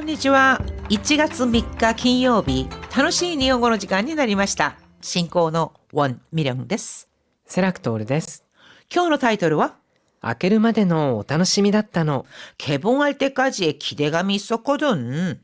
こんにちは。1月3日金曜日、楽しい日本語の時間になりました。進行のウォン・ミリョンです。セラクトールです。今日のタイトルは開けるまでのお楽しみだったの。개봉할 때까지의 기대감이 있었거든.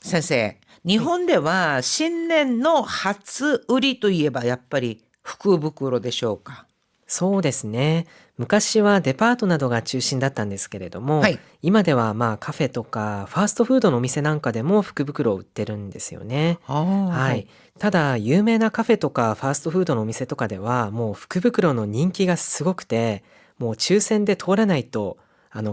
先生、日本では新年の初売りといえばやっぱり福袋でしょうか。そうですね。昔はデパートなどが中心だったんですけれども、はい、今ではカフェとかファーストフードのお店なんかでも福袋を売ってるんですよね。はい。ただ有名なカフェとかファーストフードのお店とかではもう福袋の人気がすごくて、もう抽選で通らないと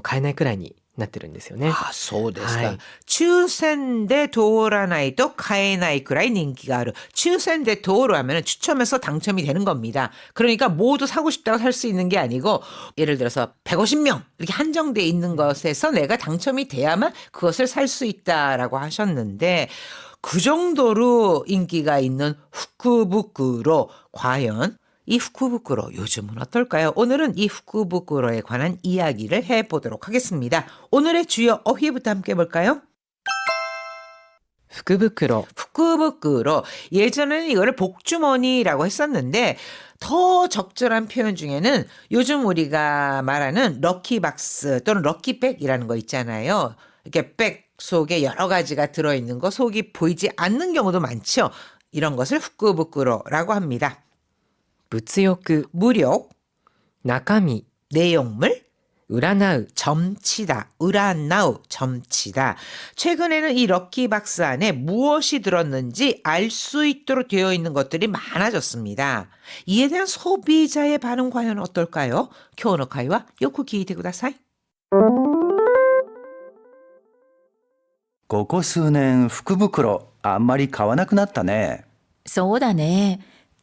買えないくらいになってるんですよね。あ、そうですか。はい。抽選で通らないと買えないくらい人気がある.抽選대 도어로 하면 추첨해서 당첨이 되는 겁니다. 그러니까 모두 사고 싶다고 살 수 있는 게 아니고 예를 들어서 150명 이렇게 한정돼 있는 것에서 내가 당첨이 돼야만 그것을 살 수 있다라고 하셨는데 그 정도로 인기가 있는 후쿠부쿠로 과연 이 후쿠부쿠로 요즘은 어떨까요? 오늘은 이 후쿠부쿠로에 관한 이야기를 해보도록 하겠습니다. 오늘의 주요 어휘부터 함께 볼까요? 福袋。 후쿠부쿠로. 예전에는 이거를 복주머니라고 했었는데 더 적절한 표현 중에는 요즘 우리가 말하는 럭키박스 또는 럭키백이라는 거 있잖아요. 이렇게 백 속에 여러 가지가 들어있는 거, 속이 보이지 않는 경우도 많죠. 이런 것을 후쿠부쿠로라고 합니다. 物欲、 무력, 中身、 내용물, 占う、 점치다, 으라나우, 점치다. 최근에는 이 럭키박스 안에 무엇이 들었는지 알 수 있도록 되어 있는 것들이 많아졌습니다. 이에 대한 소비자의 반응 과연 어떨까요? 今日の会話よく聞いてください。ここ数年福袋あんまり買わなくなったね。そうだね。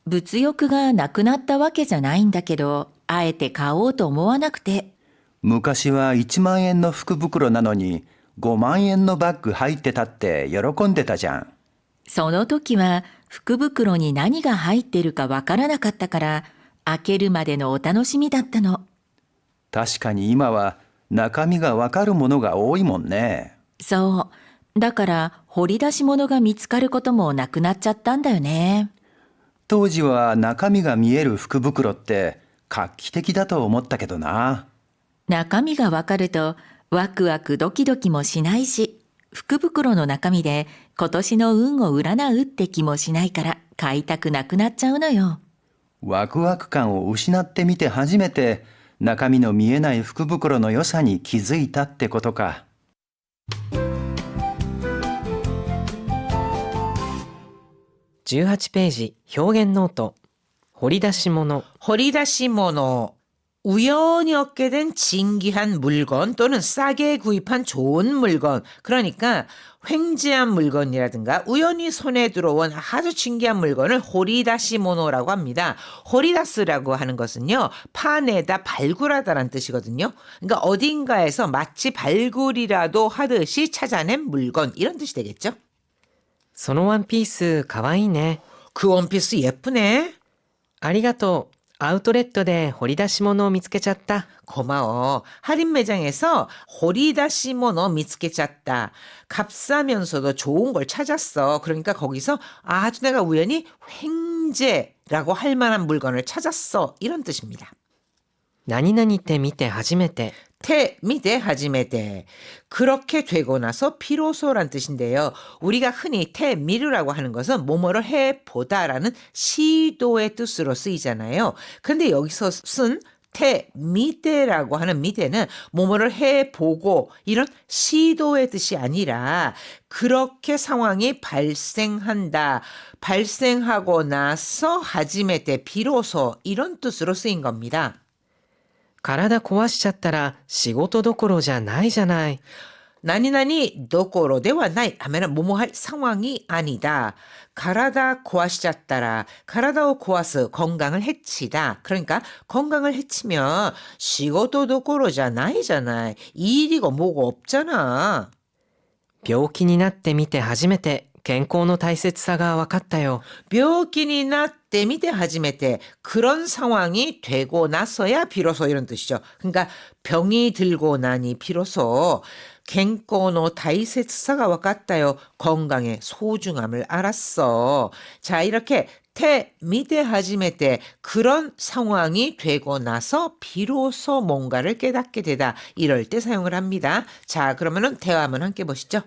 物欲がなくなったわけじゃないんだけど、あえて買おうと思わなくて。昔は1万円の福袋なのに5万円のバッグ入ってたって喜んでたじゃん。その時は福袋に何が入ってるかわからなかったから、開けるまでのお楽しみだったの。確かに今は中身がわかるものが多いもんね。そう。だから掘り出し物が見つかることもなくなっちゃったんだよね。当時は中身が見える福袋って画期的だと思ったけどな。中身がわかるとワクワクドキドキもしないし、福袋の中身で今年の運を占うって気もしないから買いたくなくなっちゃうのよ。ワクワク感を失ってみて初めて中身の見えない福袋の良さに気づいたってことか。18ページ、表現ノート。掘り出し物。 호리다시모노. 우연히 얻게 된 진귀한 물건 또는 싸게 구입한 좋은 물건. 그러니까 횡재한 물건이라든가 우연히 손에 들어온 아주 진귀한 물건을 호리다시모노라고 합니다. 호리다스라고 하는 것은요, 파내다 발굴하다라는 뜻이거든요. 그러니까 어딘가에서 마치 발굴이라도 하듯이 찾아낸 물건, 이런 뜻이 되겠죠. そのワンピースかわいいね。 그 원피스 예쁘네. ありがとう。アウトレットで掘り出し物を見つけちゃった。 고마워. 할인 매장에서 호리다시모노 미츠케쳤다. 값싸면서도 좋은 걸 찾았어. 그러니까 거기서 아주 내가 우연히 횡재라고 할 만한 물건을 찾았어. 이런 뜻입니다. 何々って見て初めて。 테 미데 하지메데. 그렇게 되고 나서 비로소란 뜻인데요. 우리가 흔히 테 미르라고 하는 것은 뭐뭐를 해보다라는 시도의 뜻으로 쓰이잖아요. 근데 여기서 쓴 테 미데라고 하는 미데는 뭐뭐를 해보고 이런 시도의 뜻이 아니라 그렇게 상황이 발생한다. 발생하고 나서 하지메데 비로소 이런 뜻으로 쓰인 겁니다. 体壊しちゃったら仕事どころじゃないじゃない。 나니나니 도코로 대와 나이 하면은 뭐뭐 할 상황이 아니다. 가라다 고아시자따라. 가라다오 고아스 건강을 해치다. 그러니까 건강을 해치면 시고도 도코로자 나이잖아. 일이고 뭐고 없잖아. 病気になってみて初めて健康の大切さが分かったよ。 病気になってみて初めて 그런 상황이 되고 나서야 비로소 이런 뜻이죠. 그러니까 병이 들고 나니 비로소 健康の 大切さが 分かったよ. 건강의 소중함을 알았어. 자, 이렇게 태 미대 하지메때 그런 상황이 되고 나서 비로소 뭔가를 깨닫게 되다. 이럴 때 사용을 합니다. 자, 그러면은 대화문 함께 보시죠.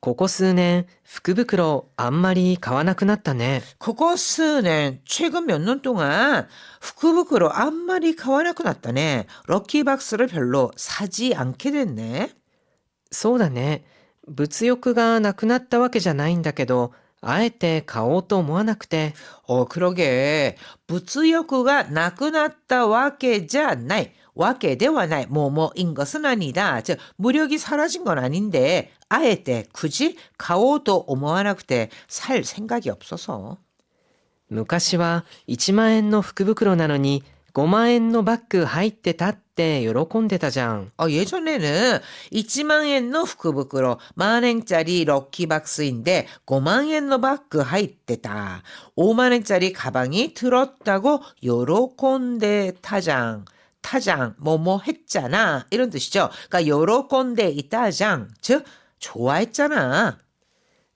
ここ数年、福袋あんまり買わなくなったね。 그것은 최근 몇 년 동안福袋 안마리 買わなくなったね. 럭키박스를 별로 사지 않게 됐네. そうだね。物欲がなくなったわけじゃないんだけど、あえて買おうと思わなくて。 그러게.物欲が なくなったわけじゃない. わけではない. 뭐뭐인 것은 아니다. 즉, 무력이 사라진 건 아닌데, 아예 굳이 買おうと思わなくて 살 생각이 없어서. 昔は1万円の福袋なのに5万円のバッグ入ってたって喜んでたじゃん。 예전에는 1만 엔의福袋, 만엔짜리 럭키박스인데 5만 엔의 바크 하이때다. 5만 엔짜리 가방이 들었다고 요로콘데 타장. 타장, 뭐뭐 했잖아. 이런 뜻이죠. 그러니까 요로콘데 있다장. 즉, 좋아했잖아.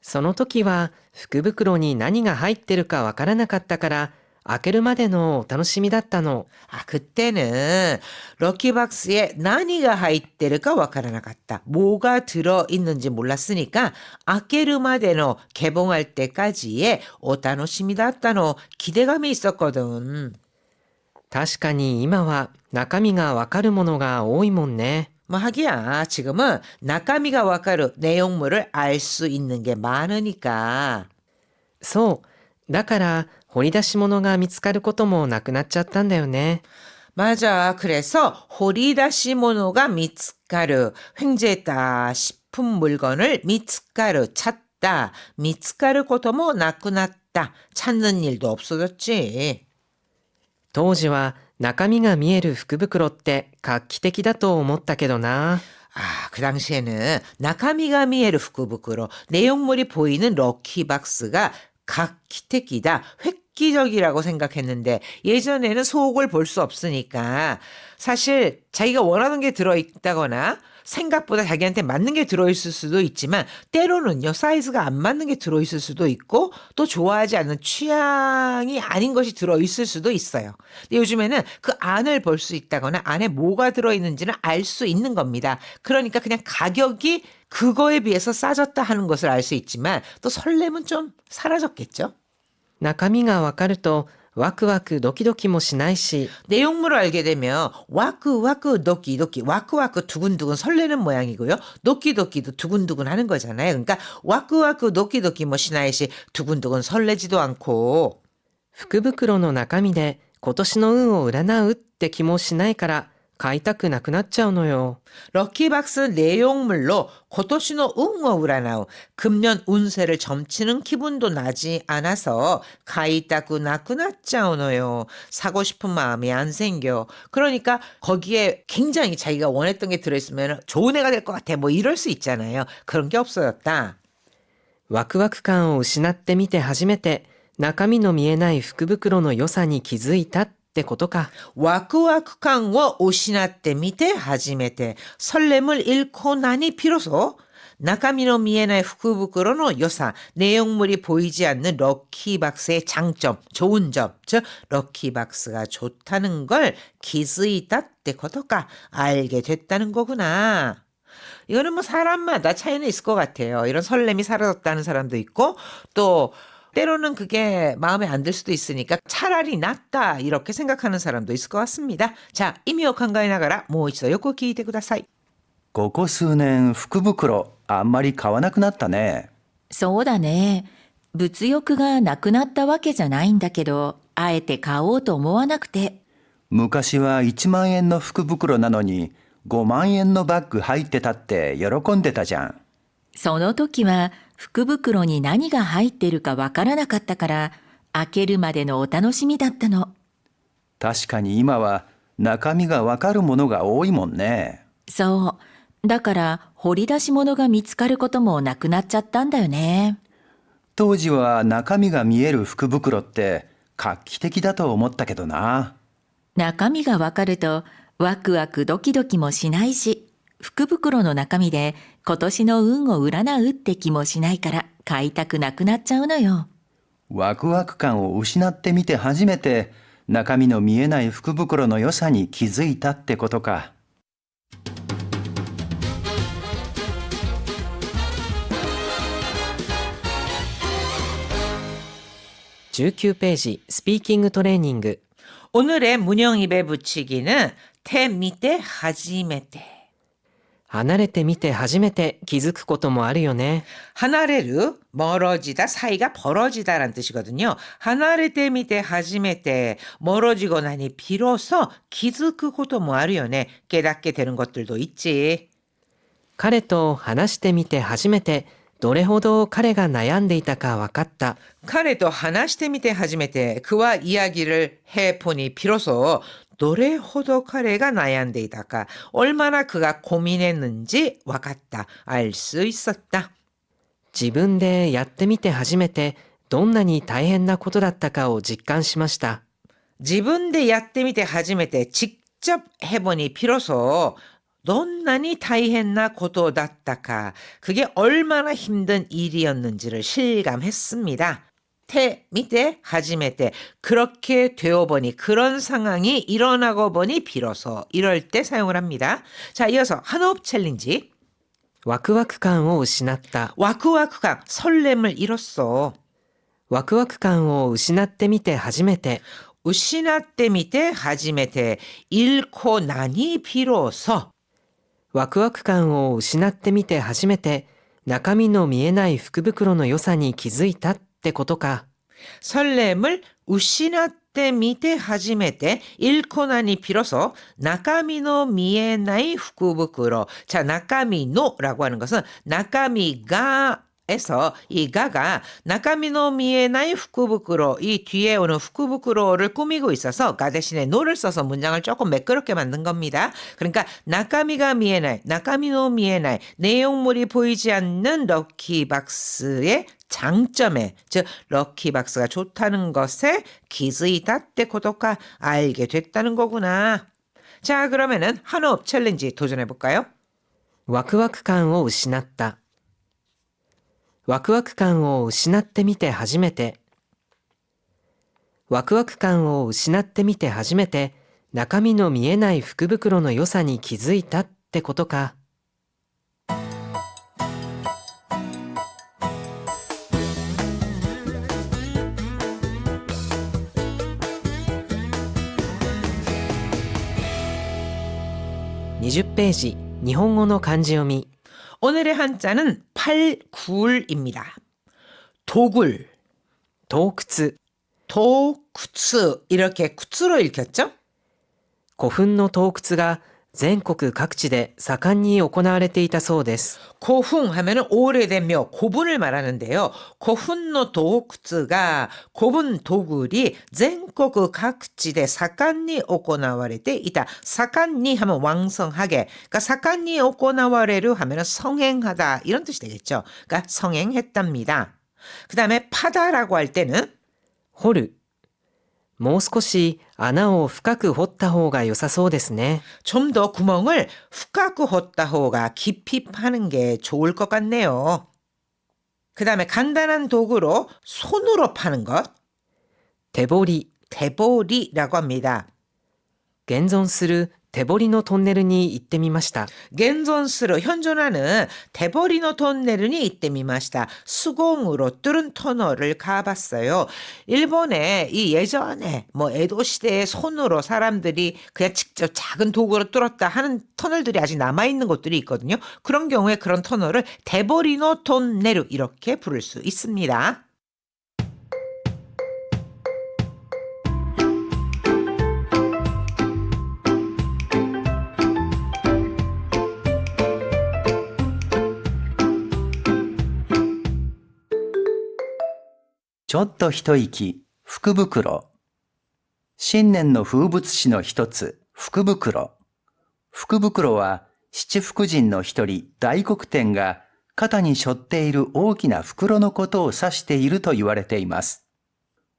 その時は福袋に何が入ってるかわからなかったから開けるまでのお楽しみだったの。 그때는 럭키박스에何が 入ってるか わからなかった. 뭐가 들어있는지 몰랐으니까 아케르마데노 개봉할 때까지의 오타노시미다ったの 기대감이 있었거든. 確かに今は中身がわかるものが多いもんね。 하기야 지금은 나카미가 와카르 내용물을 알 수 있는 게 많으니까. そう。だから掘り出し物が見つかることもなくなっちゃったんだよね。 맞아. 그래서 호리다시모노가 미츠카르, 횡재했다 싶은 물건을 미츠카르, 찾다. 미츠카르 고토모 나쿠났다. 찾는 일도 없어졌지. 当時は中身が見える福袋って画期的だと思ったけどな。 그 당시에는 나카미가 미에르 후쿠부쿠로 내용물이 보이는 럭키박스가 각기택이다, 획기적이라고 생각했는데 예전에는 속을 볼 수 없으니까 사실 자기가 원하는 게 들어있다거나 생각보다 자기한테 맞는 게 들어있을 수도 있지만 때로는요 사이즈가 안 맞는 게 들어있을 수도 있고 또 좋아하지 않는 취향이 아닌 것이 들어있을 수도 있어요. 근데 요즘에는 그 안을 볼 수 있다거나 안에 뭐가 들어있는지는 알 수 있는 겁니다. 그러니까 그냥 가격이 그거에 비해서 싸졌다 하는 것을 알 수 있지만 또 설렘은 좀 사라졌겠죠. 中身がわかるとワクワクドキドキもしないし 내용물을 알게 되면 와크와크 도끼도끼 와크와크 두근두근 설레는 모양이고요. 도끼도끼도 두근두근 하는 거잖아요. 그러니까 와크와크 도끼도끼 뭐 시나이시 두근두근 설레지도 않고 福袋の中身で今年の運を占うって気もしないから買いたくなくなっちゃうのよ。 럭키박스 내용물로 고토시노 운을 우라나우 금년 운세를 점치는 기분도 나지 않아서 가이따구 나쿠나짜오노요. 사고 싶은 마음이 안 생겨. 그러니까 거기에 굉장히 자기가 원했던 게 들어있으면 좋은 애가 될 것 같아. 뭐 이럴 수 있잖아요. 그런 게 없어졌다. ワクワク感を失ってみて初めて中身の見えない福袋の良さに気づいたってことか。 와크와크感を 失ってみて初めて 설렘을 잃고 나니 비로소 나카미노 미에나의 후쿠부쿠로의 요사, 내용물이 보이지 않는 럭키박스의 장점, 좋은 점, 즉 럭키박스가 좋다는 걸 기스이다 때 거도가 알게 됐다는 거구나. 이거는 뭐 사람마다 차이는 있을 것 같아요. 이런 설렘이 사라졌다는 사람도 있고 또 때로는 그게 마음에 안 들 수도 있으니까 차라리 낫다 이렇게 생각하는 사람도 있을 것 같습니다. 자, 이미오考えながらもう一度よく聞いてください。ここ数年福袋あんまり買わなくなったね。そうだね。物欲がなくなったわけじゃないんだけど、あえて買おうと思わなくて。昔は1万円の福袋なのに5万円のバッグ入ってたって喜んでたじゃん。その時は福袋に何が入ってるかわからなかったから開けるまでのお楽しみだったの。確かに今は中身がわかるものが多いもんね。そう。だから掘り出し物が見つかることもなくなっちゃったんだよね。当時は中身が見える福袋って画期的だと思ったけどな。中身がわかるとワクワクドキドキもしないし、福袋の中身で今年の運を占うって気もしないから買いたくなくなっちゃうのよ。ワクワク感を失ってみて初めて中身の見えない福袋の良さに気づいたってことか。19ページ、スピーキングトレーニング。 오늘의 문형 입에 붙이기는 태 밑에 하지메테. 離れてみて初めて気づくこともあるよね。 하나레르 멀어지다 사이가 벌어지다라는 뜻이거든요. 하나레테 밑에 하지메테 멀어지고 나니 비로소 기즈크고도 뭐하려네 깨닫게 되는 것들도 있지. 彼と話してみて初めてどれほど彼が悩んでいたか分かった。 彼と話してみて初めて 그와 이야기를 해보니 비로소 노래호도彼が 悩んでいたか 얼마나 그가 고민했는지 分かった 알 수 있었다. 自分でやってみて初めてどんなに大変なことだったかを実感しました。 自分でやってみて初めて 직접 해보니 비로소 どんなに大変なことだったか 그게 얼마나 힘든 일이었는지를 실감했습니다. 태 밑에 하지메테 그렇게 되어보니 그런 상황이 일어나고 보니 비로소 이럴 때 사용을 합니다. 자, 이어서 한호흡 챌린지. ワクワク感を失った。 와크와크감 설렘을 잃었어. ワクワク感を失ってみて初めて 우시나때 밑에 하지메테 잃고 나니 비로소 ワクワク感を失ってみて初めて中身の見えない福袋の良さに気づいたってことか。 설렘을 우시나때 밑에 하지메테 잃고 나니 비로소 나카미노 미에나이 후쿠부쿠로. 자, 나카미노라고 하는 것은 나카미가 에서 이 가가 나카미노 미에나이 후쿠부쿠로 이 뒤에 오는 후쿠부쿠로를 꾸미고 있어서 가 대신에 노를 써서 문장을 조금 매끄럽게 만든 겁니다. 그러니까 나카미가 미에나이, 나카미노 미에나이 내용물이 보이지 않는 럭키박스의 장점에 즉 럭키박스가 좋다는 것에 기즈이다 때 고도가 알게 됐다는 거구나. 자, 그러면은 한호흡 챌린지 도전해 볼까요? ワクワク感を失った。ワクワク感を失ってみて初めて。ワクワク感を失ってみて初めて中身の見えない福袋の良さに気づいたってことか。20ページ、日本語の漢字読み。 오늘의 한자는 팔굴입니다. 도굴, 洞窟、 도쿠츠 이렇게 쿠츠로 읽혔죠? 古墳の洞窟が全国各地で盛んに行われていたそうです。 고훈 하면은 오래된 묘, 고분을 말하는데요. 고훈노 도쿠츠가 고분 도굴이 전국 각지대 사간니 오코나와레테 있다. 사간니 하면 왕성하게, 그러니까 사간니 오코나와레루 하면은 성행하다 이런 뜻이 되겠죠. 그러니까 성행했답니다. 그 다음에 파다라고 할 때는 掘る。もう少し穴を深く掘った方が良さそうですね。 좀 더 구멍을 후카쿠 헛다호가 깊이 파는 게 좋을 것 같네요. 그 다음에 간단한 도구로 손으로 파는 것, 手掘り。 대보리라고 합니다. 現存する手掘りのトンネルに行ってみました。 겐존스로 현존하는 대보리노 톤네ルに 이때 미마시다. 수공으로 뚫은 터널을 가봤어요. 일본에 이 예전에 뭐 에도 시대에 손으로 사람들이 그냥 직접 작은 도구로 뚫었다 하는 터널들이 아직 남아있는 곳들이 있거든요. 그런 경우에 그런 터널을 대보리노 톤네루 이렇게 부를 수 있습니다.ちょっと一息、福袋。新年の風物詩の一つ、福袋。福袋は七福神の一人、大黒天が肩に背負っている大きな袋のことを指していると言われています。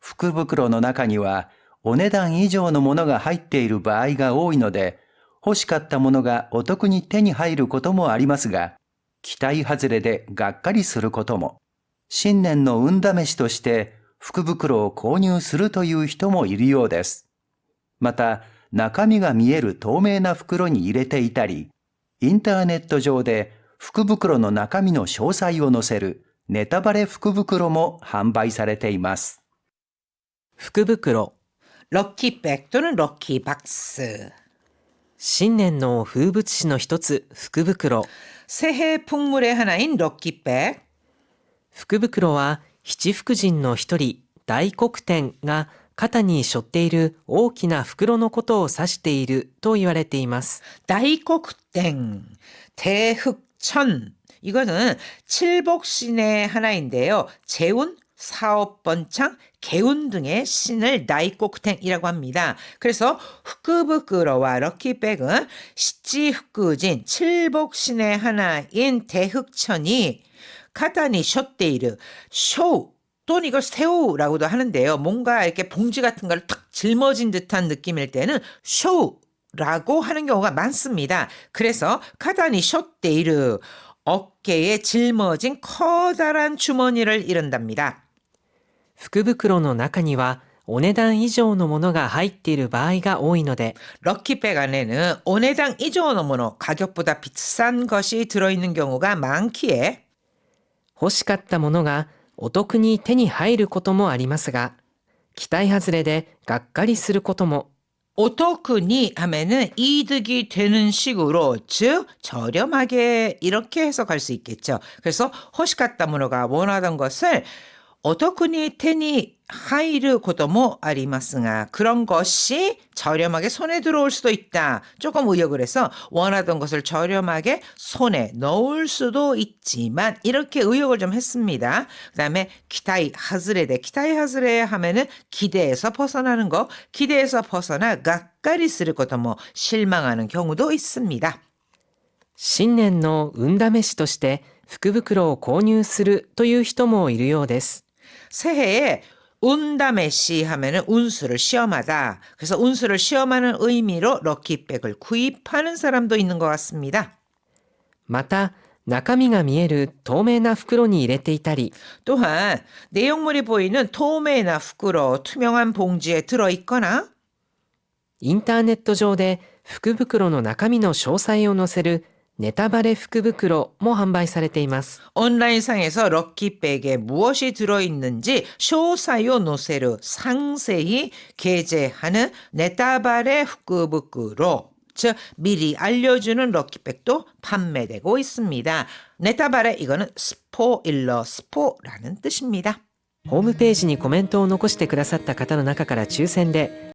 福袋の中にはお値段以上のものが入っている場合が多いので、欲しかったものがお得に手に入ることもありますが、期待外れでがっかりすることも、新年の運試しとして福袋を購入するという人もいるようです。また、中身が見える透明な袋に入れていたり、インターネット上で福袋の中身の詳細を載せるネタバレ福袋も販売されています。福袋、 럭키백 또는 럭키박스. 新年の風物詩の一つ、福袋。 새해 풍물의 하나인 럭키백. 福袋は七福神の一人、大黒天が肩に背負っている大きな袋のことを指していると言われています。 다이콕땡, 대흑천. 이거는 칠복신의 하나인데요. 재운, 사업번창, 개운 등의 신을 나이코쿠텐이라고 합니다. 그래서 후크부끄러와 럭키백은 시치후쿠진 칠복신의 하나인 대흑천이 카타니 쇼테이르, 쇼 또는 이걸 세우라고도 하는데요. 뭔가 이렇게 봉지 같은 걸 탁 짊어진 듯한 느낌일 때는 쇼라고 하는 경우가 많습니다. 그래서 카타니 쇼테이르, 어깨에 짊어진 커다란 주머니를 이른답니다. 福袋の中にはお値段以上のものが入っている場合が多いので、 럭키백 안에는 오네당 이조의 모노, 가격보다 비싼 것이 들어있는 경우가 많기에 欲しかったものがお得に手に入ることもありますが、期待外れでがっかりすることも。 오토쿠니 하면은 이득이 되는 식으로, 즉 저렴하게 이렇게 해석할 수 있겠죠. 그래서 호시카타 모노가 원하던 것을 오토쿠니 테니 하이르 고도모 아리마스가, 그런 것이 저렴하게 손에 들어올 수도 있다. 조금 의역을 해서 원하던 것을 저렴하게 손에 넣을 수도 있지만, 이렇게 의역을 좀 했습니다. 그 다음에 기타이 하즈레데, 기타이 하즈레 하면은 기대에서 벗어나는 거, 기대에서 벗어나 가까리 쓰를 것도 뭐 실망하는 경우도 있습니다. 新年の運試しとして福袋を購入するという人もいるようです。 새해에 운다메시 하면은 운수를 시험하다. 그래서 운수를 시험하는 의미로 럭키백을 구입하는 사람도 있는 것 같습니다. また、中身が見える透明な袋に入れていたり、 또한 내용물이 보이는透明な 袋, 투명한 봉지에 들어있거나 インターネット上で福袋の中身の詳細を載せるネタバレ福袋も販売されています。 온라인상에서 럭키백에 무엇이 들어있는지 쇼사요 노세르 상세히 게재하는 네타바레 후크부크로, 즉 미리 알려주는 럭키백도 판매되고 있습니다. 네타바레, 이거는 스포일러, 스포라는 뜻입니다. ホームページにコメントを残してくださった方の中から抽選で